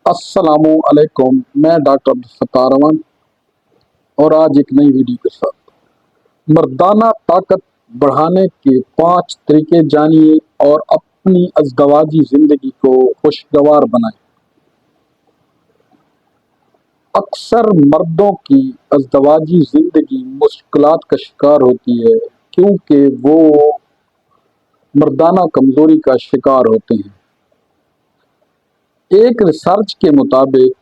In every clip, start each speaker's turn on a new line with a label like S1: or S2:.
S1: السلام علیکم، میں ڈاکٹر عبدالستار امان اور آج ایک نئی ویڈیو کے ساتھ مردانہ طاقت بڑھانے کے 5 طریقے جانیے اور اپنی ازدواجی زندگی کو خوشگوار بنائیں۔ اکثر مردوں کی ازدواجی زندگی مشکلات کا شکار ہوتی ہے کیونکہ وہ مردانہ کمزوری کا شکار ہوتے ہیں۔ ایک ریسرچ کے مطابق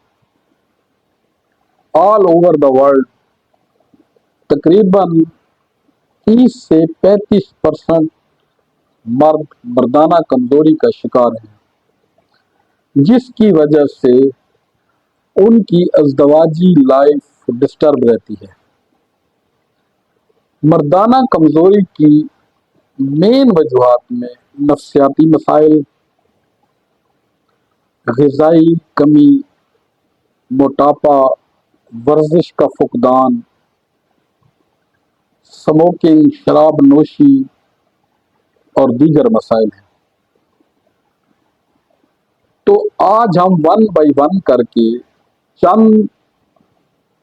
S1: آل اوور دا ورلڈ تقریباً 30 سے 35% مرد مردانہ کمزوری کا شکار ہیں، جس کی وجہ سے ان کی ازدواجی لائف ڈسٹرب رہتی ہے۔ مردانہ کمزوری کی مین وجوہات میں نفسیاتی مسائل، غذائی کمی، موٹاپا، ورزش کا فقدان، اسموکنگ، شراب نوشی اور دیگر مسائل ہیں۔ تو آج ہم 1 بائی 1 کر کے چند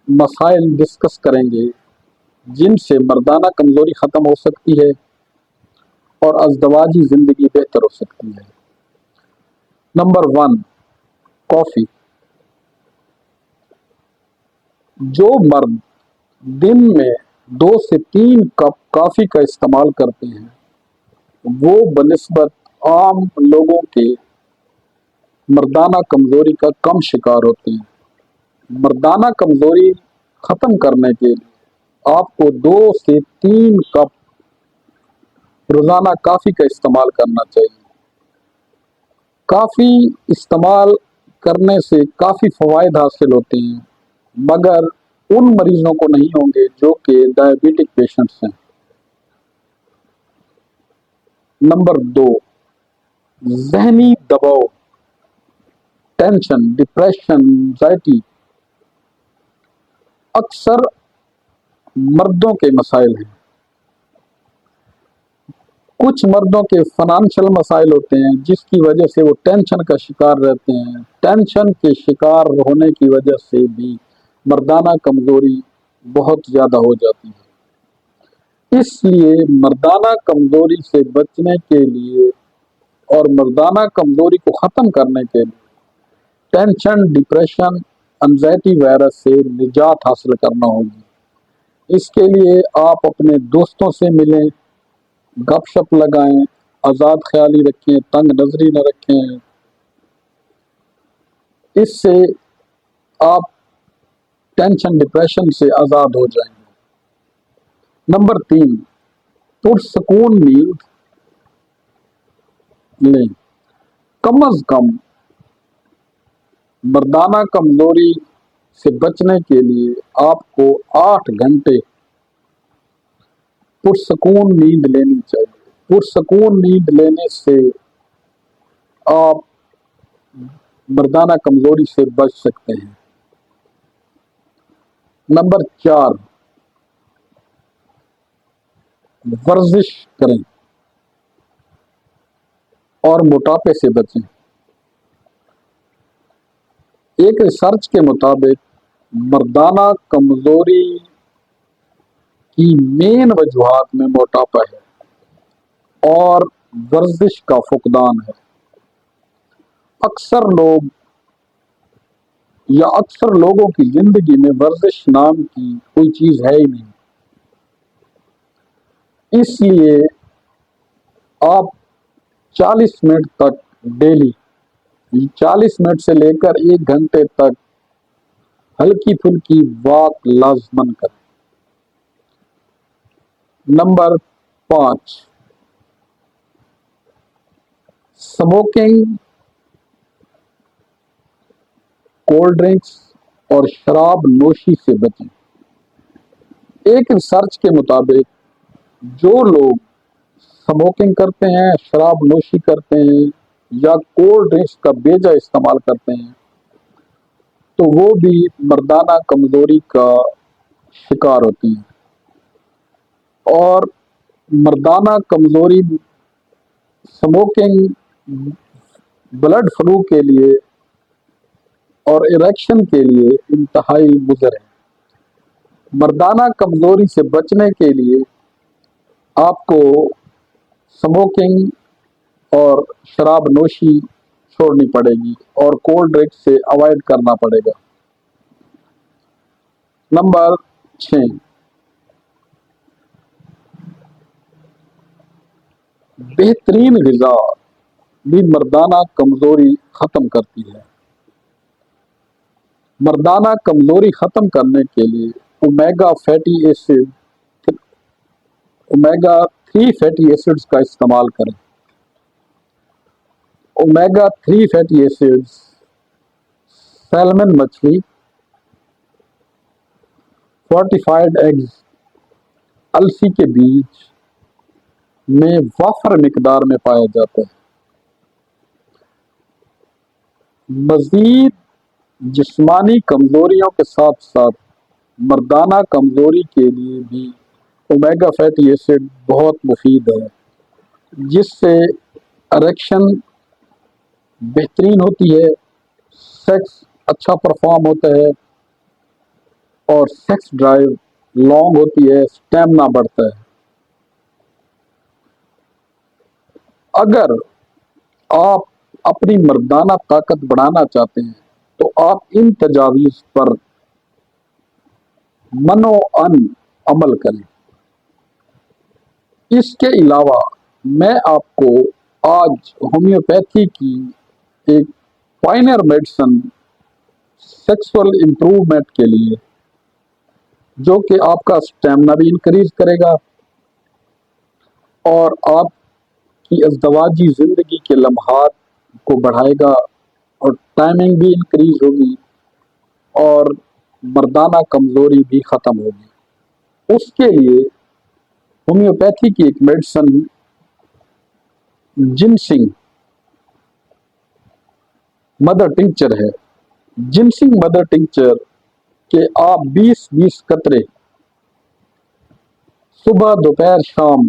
S1: مسائل ڈسکس کریں گے جن سے مردانہ کمزوری ختم ہو سکتی ہے اور ازدواجی زندگی بہتر ہو سکتی ہے۔ نمبر 1، کافی۔ جو مرد دن میں 2 سے 3 کپ کافی کا استعمال کرتے ہیں وہ بنسبت عام لوگوں کے مردانہ کمزوری کا کم شکار ہوتے ہیں۔ مردانہ کمزوری ختم کرنے کے لیے آپ کو 2 سے 3 کپ روزانہ کافی کا استعمال کرنا چاہیے۔ کافی استعمال کرنے سے کافی فوائد حاصل ہوتے ہیں، مگر ان مریضوں کو نہیں ہوں گے جو کہ ڈائبٹک پیشنٹس ہیں۔ نمبر 2، ذہنی دباؤ، ٹینشن، ڈپریشن، انزائٹی اکثر مردوں کے مسائل ہیں۔ کچھ مردوں کے فنانشل مسائل ہوتے ہیں جس کی وجہ سے وہ ٹینشن کا شکار رہتے ہیں۔ ٹینشن کے شکار ہونے کی وجہ سے بھی مردانہ کمزوری بہت زیادہ ہو جاتی ہے۔ اس لیے مردانہ کمزوری سے بچنے کے لیے اور مردانہ کمزوری کو ختم کرنے کے لیے ٹینشن، ڈپریشن، انزائٹی وغیرہ سے نجات حاصل کرنا ہوگی۔ اس کے لیے آپ اپنے دوستوں سے ملیں، گپ شپ لگائیں، آزاد خیالی رکھیں، تنگ نظری نہ رکھیں۔ اس سے آپ ٹینشن، ڈپریشن سے آزاد ہو جائیں گے۔ نمبر 3، پرسکون نیند لیں۔ کم از کم مردانہ کمزوری سے بچنے کے لیے آپ کو 8 گھنٹے پرسکون نیند لینی چاہیے۔ پرسکون نیند لینے سے آپ مردانہ کمزوری سے بچ سکتے ہیں۔ نمبر 4، ورزش کریں اور موٹاپے سے بچیں۔ ایک ریسرچ کے مطابق مردانہ کمزوری کی مین وجوہات میں موٹاپا ہے اور ورزش کا فقدان ہے۔ اکثر لوگوں کی زندگی میں ورزش نام کی کوئی چیز ہے ہی نہیں۔ اس لیے آپ 40 منٹ تک ڈیلی، 40 منٹ سے لے کر 1 گھنٹے تک ہلکی پھلکی واک لازمن کریں۔ نمبر 5، اسموکنگ، کولڈ ڈرنکس اور شراب نوشی سے بچیں۔ ایک ریسرچ کے مطابق جو لوگ اسموکنگ کرتے ہیں، شراب نوشی کرتے ہیں یا کولڈ ڈرنکس کا بیجا استعمال کرتے ہیں تو وہ بھی مردانہ کمزوری کا شکار ہوتے ہیں۔ اور مردانہ کمزوری، اسموکنگ بلڈ فلو کے لیے اور اریکشن کے لیے انتہائی مضر ہے۔ مردانہ کمزوری سے بچنے کے لیے آپ کو سموکنگ اور شراب نوشی چھوڑنی پڑے گی اور کولڈ ڈرنک سے اوائڈ کرنا پڑے گا۔ نمبر 6، بہترین غذا بھی مردانہ کمزوری ختم کرتی ہے۔ مردانہ کمزوری ختم کرنے کے لیے اومیگا 3 فیٹی ایسڈز کا استعمال کریں۔ اومیگا 3 فیٹی ایسڈز سیلمن مچھلی، فورٹیفائڈ ایگز، السی کے بیج میں وافر مقدار میں پایا جاتا ہے۔ مزید جسمانی کمزوریوں کے ساتھ ساتھ مردانہ کمزوری کے لیے بھی اومیگا فیٹی ایسڈ بہت مفید ہے، جس سے اریکشن بہترین ہوتی ہے، سیکس اچھا پرفارم ہوتا ہے اور سیکس ڈرائیو لانگ ہوتی ہے، سٹیمنا بڑھتا ہے۔ اگر آپ اپنی مردانہ طاقت بڑھانا چاہتے ہیں تو آپ ان تجاویز پر منوعن عمل کریں۔ اس کے علاوہ میں آپ کو آج ہومیوپیتھی کی ایک پائنر میڈیسن سیکسول امپروومنٹ کے لیے، جو کہ آپ کا سٹیمنا بھی انکریز کرے گا اور آپ کی ازدواجی زندگی کے لمحات کو بڑھائے گا اور ٹائمنگ بھی انکریز ہوگی اور مردانہ کمزوری بھی ختم ہوگی۔ اس کے لیے ہومیوپیتھی کی ایک میڈیسن جنسنگ مدر ٹنکچر ہے۔ جنسنگ مدر ٹنکچر کے آپ 20 قطرے صبح دوپہر شام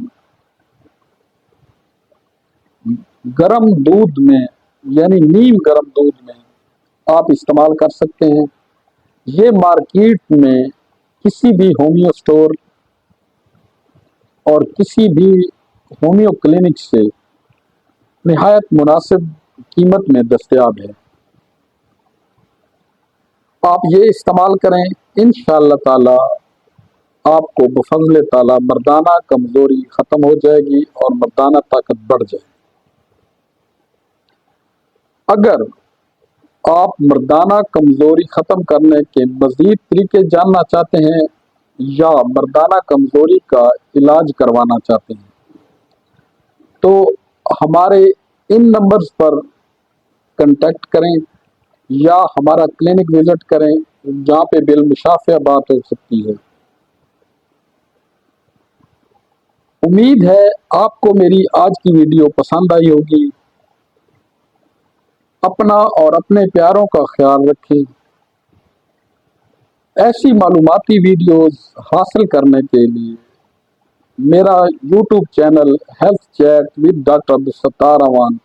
S1: گرم دودھ میں، یعنی نیم گرم دودھ میں آپ استعمال کر سکتے ہیں۔ یہ مارکیٹ میں کسی بھی ہومیو اسٹور اور کسی بھی ہومیو کلینک سے نہایت مناسب قیمت میں دستیاب ہے۔ آپ یہ استعمال کریں، انشاءاللہ تعالی آپ کو بفضل تعالی مردانہ کمزوری ختم ہو جائے گی اور مردانہ طاقت بڑھ جائے گی۔ اگر آپ مردانہ کمزوری ختم کرنے کے مزید طریقے جاننا چاہتے ہیں یا مردانہ کمزوری کا علاج کروانا چاہتے ہیں تو ہمارے ان نمبرز پر کنٹیکٹ کریں یا ہمارا کلینک وزٹ کریں، جہاں پہ بالمشافہ بات ہو سکتی ہے۔ امید ہے آپ کو میری آج کی ویڈیو پسند آئی ہوگی۔ اپنا اور اپنے پیاروں کا خیال رکھیں۔ ایسی معلوماتی ویڈیوز حاصل کرنے کے لیے میرا YouTube channel health chat with doctor Abdul Sattar Awan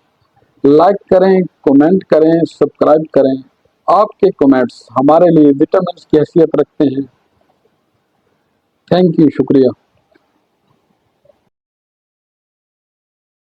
S1: like کریں، کومنٹ کریں، سبسکرائب کریں۔ آپ کے کومنٹس ہمارے لیے وٹامنس کی حیثیت رکھتے ہیں۔ تھینک یو، شکریہ۔